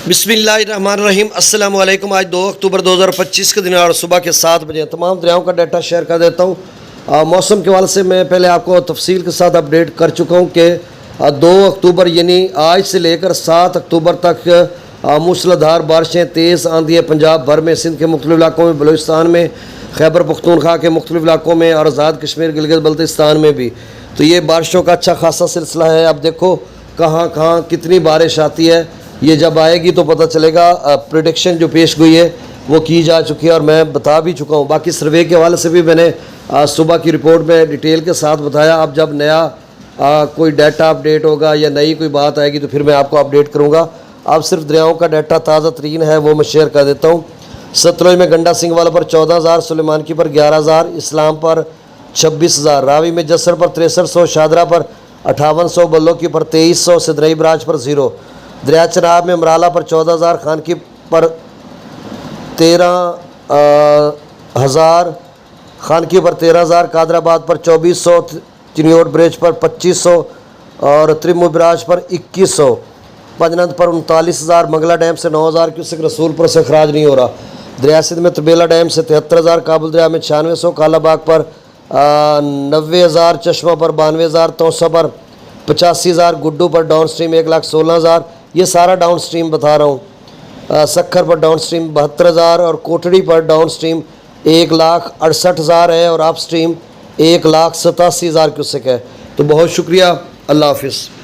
बिस्मिल्लाहिर्रहमानिर्रहीम अस्सलाम वालेकुम। आज 2 अक्टूबर 2025 के दिन और सुबह के 7 बजे तमाम दरियाओं का डाटा शेयर कर देता हूँ। मौसम के हवाले से मैं पहले आपको तफसील के साथ अपडेट कर चुका हूँ कि 2 अक्टूबर यानी आज से लेकर 7 अक्टूबर तक मूसलाधार बारिशें, तेज़ आंधियाँ पंजाब भर में, सिंध के मुख्तलिफ इलाकों में, बलूचिस्तान में, खैबर पख्तूनख्वा के मुख्तलिफ इलाकों में और आज़ाद कश्मीर गिलगित बल्तिस्तान में भी। तो ये बारिशों का अच्छा खासा सिलसिला है। अब देखो कहाँ कहाँ कितनी बारिश आती है, ये जब आएगी तो पता चलेगा। प्रेडिक्शन जो पेश हुई है वो की जा चुकी है और मैं बता भी चुका हूँ। बाकी सर्वे के हवाले से भी मैंने सुबह की रिपोर्ट में डिटेल के साथ बताया। अब जब नया कोई डाटा अपडेट होगा या नई कोई बात आएगी तो फिर मैं आपको अपडेट करूँगा। अब सिर्फ दरियाओं का डाटा ताज़ा तरीन है वो मैं शेयर कर देता हूँ। सतलुज में गंडा सिंह वाला पर 14,000, सुलेमानकी पर 11,000, इस्लाम पर 26,000, रावी में जसर पर 6300, शादरा पर 5800, बल्लोकी पर 2300, सिदरई बराज पर 0, दरिया चनाब में मराला पर 14,000, खानकी पर 13,000, खानकी पर 13,000, कादराबाद पर 2400, चिनियोट ब्रिज पर 2500 और त्रिमु बराज पर 2100, पंजनंद पर 39,000, मंगला डैम से 9,000 क्यूसेक, रसूलपुर से खराज नहीं हो रहा। दरिया सिंध में तबेला डैम से 73,000, काबुल दरिया में 9600, कालाबाग पर 90,000, चश्मा पर 92,000, तोसा पर 85,000, गुड्डू पर डाउन स्ट्रीम 1,16,000। ये सारा डाउन स्ट्रीम बता रहा हूँ। सक्खर पर डाउन स्ट्रीम 72,000 और कोटड़ी पर डाउन स्ट्रीम 1,68,000 है और अप स्ट्रीम 1,87,000 क्यूसेक है। तो बहुत शुक्रिया, अल्लाह हाफिज़।